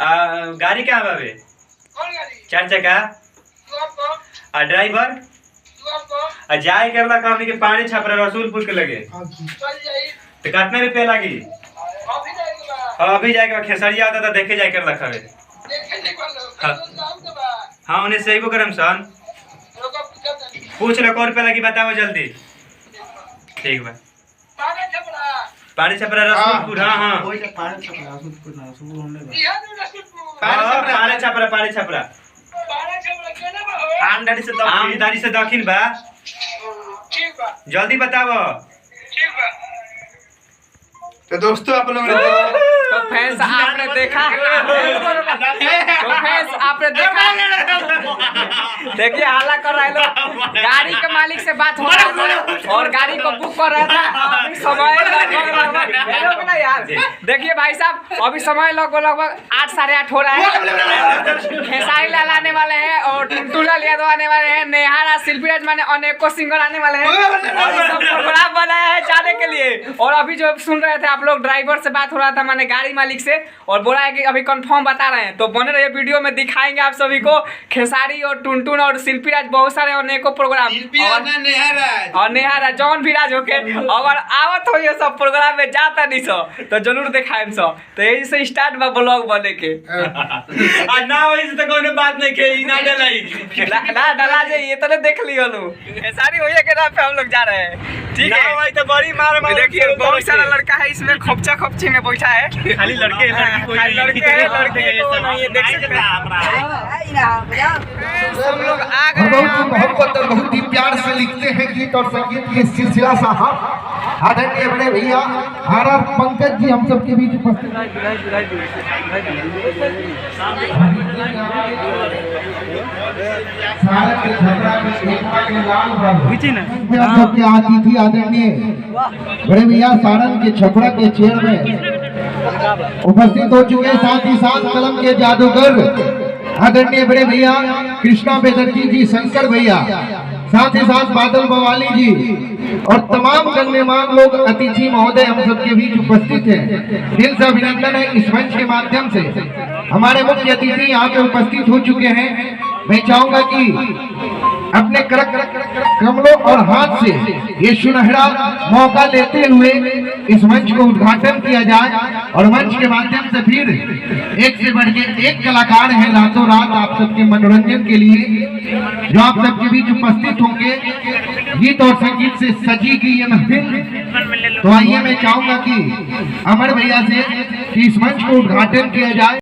गाड़ी कहाँ बाबे? चार चक्का आ ड्राइवर जाए करला हमनी के पानी छपरा रसूलपुर के लगे तो कितना रुपया लगी? अभी जाएगा खेसरिया आता तो देखे जाए करला खबे। हाँ उन्हें सही को करम सन पूछ लो कौन रुपया लगी बताओ जल्दी। ठीक बा पानी छपरा रसूलपुर। हाँ हाँ पानी छपरा आमदारी से दक्षिण बा। जल्दी बताओ। तो दोस्तों आप लोग तो फैंस आपने देखा देखिए हाला कर रहा है लोग। गाड़ी के मालिक से बात हो रहा था और गाड़ी को बुक कर रहा था। अभी समय लगभग ना यार देखिए भाई साहब अभी समय लगभग 8 साढ़े 8 हो रहा है। खेसारी लाल आने वाले हैं और टुनटुना यादव आने वाले हैं। नेहारा शिल्पीराज माने अनेकों सिंगर आने वाले हैं और ये सब प्रोग्राम बनाया है जाने के लिए। और अभी जो सुन रहे थे आप लोग ड्राइवर से बात हो रहा था माने गाड़ी मालिक से और बोला है कि अभी कंफर्म बता रहे हैं। तो बने रहिए वीडियो में दिखाएंगे आप सभी को खेसारी और टुनटुन और शिल्पीराज बहुत सारे अनेकों प्रोग्राम और नेहारा जौन भी राज होके और आवत हो ये सब प्रोग्राम में जाता नहीं सो तो जरूर दिखाएम सो। तो यही से स्टार्ट बा ब्लॉग बने के ना वैसे तो कोई बात नहीं के ना डला जे ये तो देख लियो लो खेसारी होइए के नाम पे हम लोग जा रहे हैं। ठीक है भाई तो बड़ी मार देखिए बहुत सारा लड़का है इसमें खोपचा खोपची में बैठा है। खाली लड़के ये देख सकते हैं हम लोग आ गए बहुत मोहब्बत और बहुत ही प्यार से लिखते हैं गीत और संगीत की सिलसिला साहब आदरणीय बड़े भैया आर पंकज जी हम सबके बीच उपस्थित अतिथि आदरणीय बड़े भैया सारण के छपरा के चेयर में उपस्थित हो चुके। साथ ही साथ कलम के जादूगर आदरणीय बड़े भैया कृष्णा बेदर्जी जी, शंकर भैया, साथ ही साथ बादल बवाली जी और तमाम गण्यमान लोग अतिथि महोदय हम सबके बीच उपस्थित हैं। दिल से अभिनंदन है इस मंच के माध्यम से हमारे मुख्य अतिथि यहाँ पे उपस्थित हो चुके हैं। मैं चाहूंगा कि अपने कमलों और हाथ से ये सुनहरा मौका लेते हुए इस मंच को उद्घाटन किया जाए और मंच के माध्यम से फिर एक से बढ़ के एक कलाकार है रातों रात आप सबके मनोरंजन के लिए जो आप सबके बीच उपस्थित होंगे गीत और संगीत से सजी की ये महफिल। तो आइए मैं चाहूंगा कि अमर भैया से इस मंच को उद्घाटन किया जाए।